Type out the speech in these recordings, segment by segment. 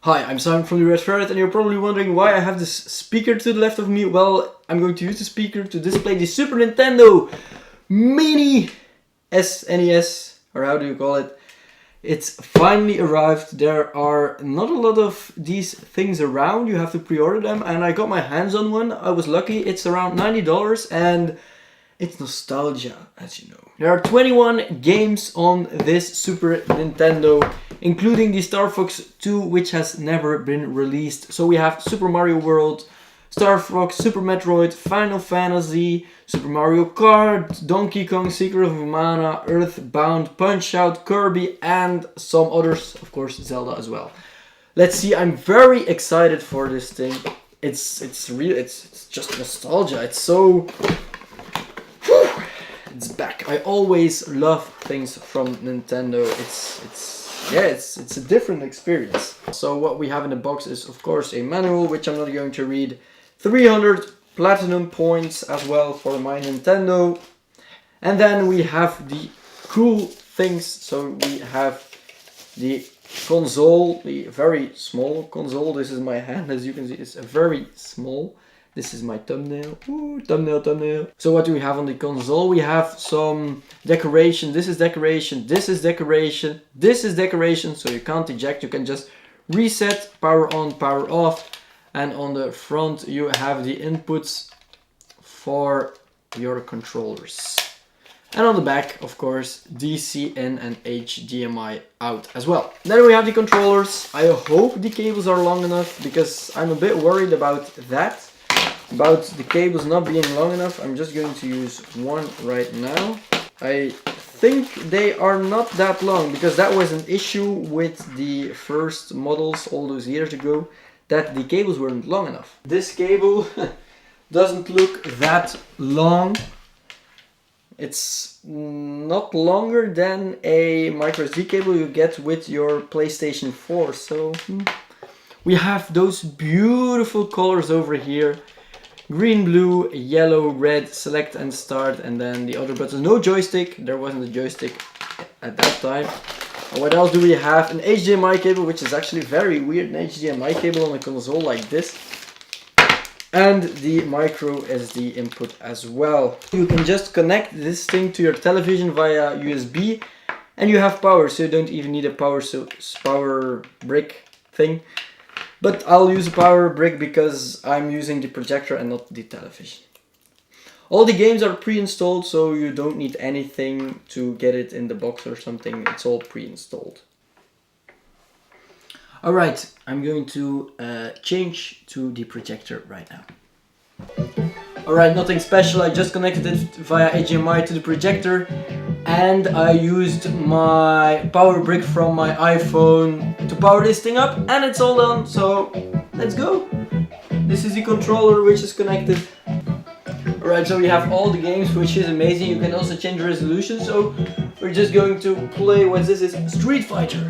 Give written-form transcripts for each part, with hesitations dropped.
Hi, I'm Simon from the Red Ferret, and you're probably wondering why I have this speaker to the left of me. Well, I'm going to use the speaker to display the Super Nintendo Mini SNES, or how do you call it? It's finally arrived. There are not a lot of these things around. You have to pre-order them, and I got my hands on one. I was lucky. It's around $90, and it's nostalgia, as you know. There are 21 games on this Super Nintendo, including the Star Fox 2, which has never been released. So we have Super Mario World, Star Fox, Super Metroid, Final Fantasy, Super Mario Kart, Donkey Kong, Secret of Mana, EarthBound, Punch-Out, Kirby, and some others, of course Zelda as well. Let's see, I'm very excited for this thing. It's just nostalgia. It's so... It's back. I always love things from Nintendo. It's a different experience. So what we have in the box is of course a manual, which I'm not going to read. 300 platinum points as well for my Nintendo. And then we have the cool things. So we have the console, the very small console. This is my hand, as you can see, it's very small. This is my thumbnail. Ooh, thumbnail. So what do we have on the console? We have some decoration. This is decoration. This is decoration. This is decoration. So you can't eject. You can just reset, power on, power off. And on the front you have the inputs for your controllers. And on the back, of course, DC in and HDMI out as well. Then we have the controllers. I hope the cables are long enough, because I'm a bit worried about that. About the cables not being long enough. I'm just going to use one right now. I think they are not that long, because that was an issue with the first models all those years ago, that the cables weren't long enough. This cable doesn't look that long. It's not longer than a micro SD cable you get with your PlayStation 4. So we have those beautiful colors over here. Green, blue, yellow, red, select and start, and then the other buttons. No joystick, there wasn't a joystick at that time. And what else do we have? An HDMI cable, which is actually very weird, an HDMI cable on a console like this. And the micro SD input as well. You can just connect this thing to your television via USB, and you have power, so you don't even need a power brick thing. But I'll use a power brick because I'm using the projector and not the television. All the games are pre-installed, so you don't need anything to get it in the box or something. It's all pre-installed. Alright, I'm going to change to the projector right now. Alright, nothing special. I just connected it via HDMI to the projector, and I used my power brick from my iPhone to power this thing up, and it's all done, so let's go. This is the controller which is connected. Alright, so we have all the games, which is amazing. You can also change the resolution, so we're just going to play what this is, Street Fighter.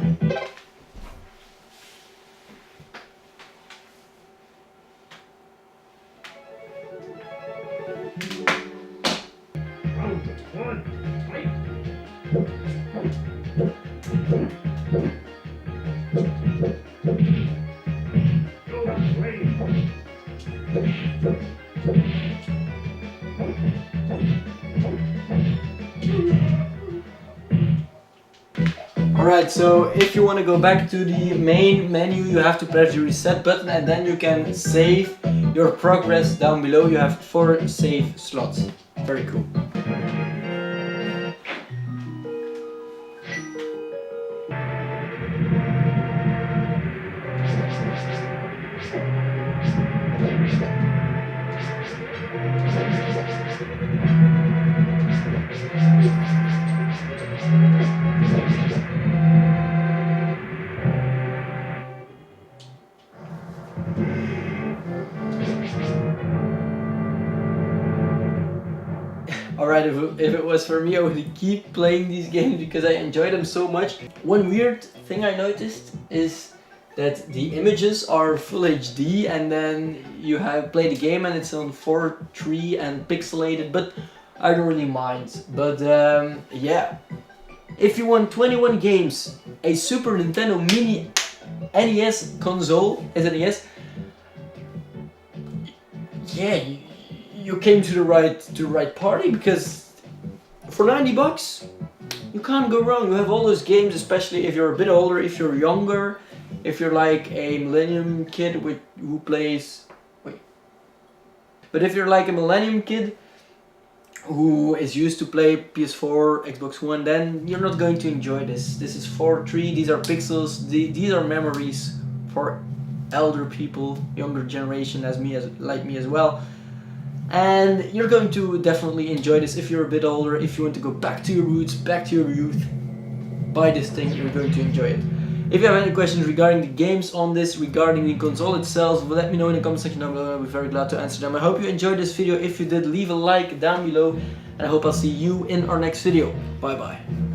Alright, so if you want to go back to the main menu, you have to press the reset button, and then you can save your progress down below. You have 4 save slots. Very cool. Alright, if it was for me, I would keep playing these games because I enjoy them so much. One weird thing I noticed is that the images are full HD, and then you have played the game and it's on 4:3 and pixelated, but I don't really mind. But yeah, if you want 21 games, a Super Nintendo Mini NES console, SNES, yeah, you came to the right party, because for 90 bucks, you can't go wrong. You have all those games, especially if you're a bit older, if you're younger, if you're like a millennium kid who plays... Wait. But if you're like a millennium kid who is used to play PS4, Xbox One, then you're not going to enjoy this. This is 4:3, these are pixels, these are memories for elder people, younger generation like me as well. And you're going to definitely enjoy this if you're a bit older, if you want to go back to your roots, back to your youth. Buy this thing, you're going to enjoy it. If you have any questions regarding the games on this, regarding the console itself, let me know in the comment section down below. I'll be very glad to answer them. I hope you enjoyed this video. If you did, leave a like down below, and I hope I'll see you in our next video. Bye bye.